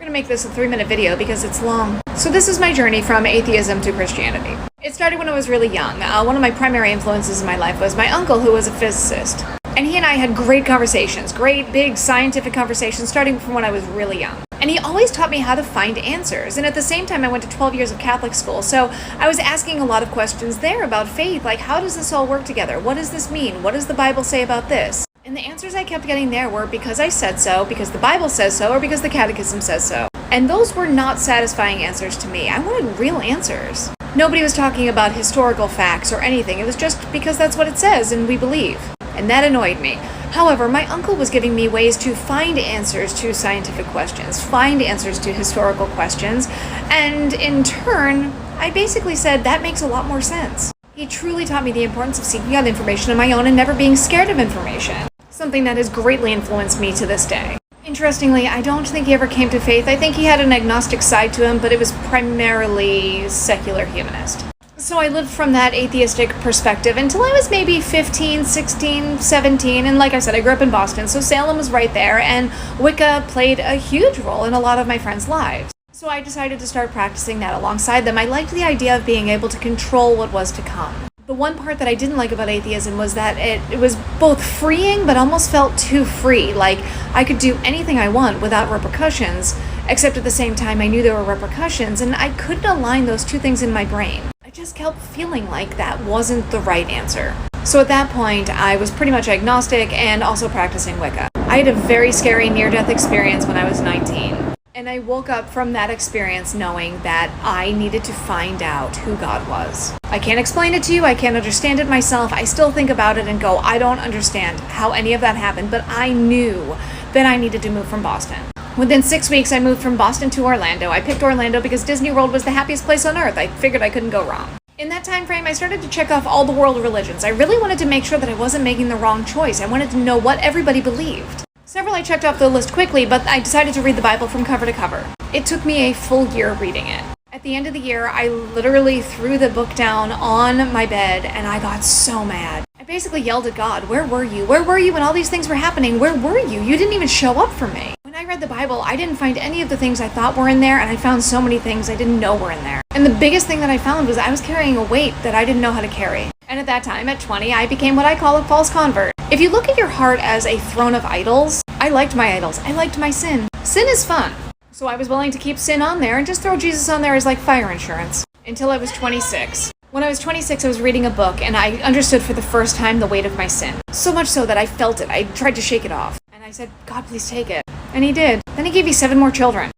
to make this a 3-minute video because it's long. So this is my journey from atheism to Christianity. It started when I was really young. One of my primary influences in my life was my uncle, who was a physicist. And he and I had great conversations, great big scientific conversations, starting from when I was really young. And he always taught me how to find answers. And at the same time, I went to 12 years of Catholic school. So I was asking a lot of questions there about faith, like how does this all work together? What does this mean? What does the Bible say about this? And the answers I kept getting there were because I said so, because the Bible says so, or because the Catechism says so. And those were not satisfying answers to me. I wanted real answers. Nobody was talking about historical facts or anything. It was just because that's what it says and we believe. And that annoyed me. However, my uncle was giving me ways to find answers to scientific questions, find answers to historical questions, and in turn, I basically said that makes a lot more sense. He truly taught me the importance of seeking out information on my own and never being scared of information, something that has greatly influenced me to this day. Interestingly, I don't think he ever came to faith. I think he had an agnostic side to him, but it was primarily secular humanist. So I lived from that atheistic perspective until I was maybe 15, 16, 17, and like I said, I grew up in Boston, so Salem was right there, and Wicca played a huge role in a lot of my friends' lives. So I decided to start practicing that alongside them. I liked the idea of being able to control what was to come. The one part that I didn't like about atheism was that it was both freeing, but almost felt too free. Like I could do anything I want without repercussions, except at the same time I knew there were repercussions, and I couldn't align those two things in my brain. I just kept feeling like that wasn't the right answer. So at that point, I was pretty much agnostic and also practicing Wicca. I had a very scary near-death experience when I was 19. And I woke up from that experience knowing that I needed to find out who God was. I can't explain it to you, I can't understand it myself, I still think about it and go, I don't understand how any of that happened, but I knew that I needed to move from Boston. Within 6 weeks, I moved from Boston to Orlando. I picked Orlando because Disney World was the happiest place on earth. I figured I couldn't go wrong. In that time frame, I started to check off all the world religions. I really wanted to make sure that I wasn't making the wrong choice. I wanted to know what everybody believed. Several I checked off the list quickly, but I decided to read the Bible from cover to cover. It took me a full year reading it. At the end of the year, I literally threw the book down on my bed and I got so mad. I basically yelled at God, where were you? Where were you when all these things were happening? Where were you? You didn't even show up for me. When I read the Bible, I didn't find any of the things I thought were in there, and I found so many things I didn't know were in there. And the biggest thing that I found was I was carrying a weight that I didn't know how to carry. And at that time, at 20, I became what I call a false convert. If you look at your heart as a throne of idols, I liked my idols. I liked my sin. Sin is fun. So I was willing to keep sin on there and just throw Jesus on there as like fire insurance. Until I was 26. When I was 26, I was reading a book and I understood for the first time the weight of my sin. So much so that I felt it. I tried to shake it off. And I said, God, please take it. And he did. Then he gave me 7 more children.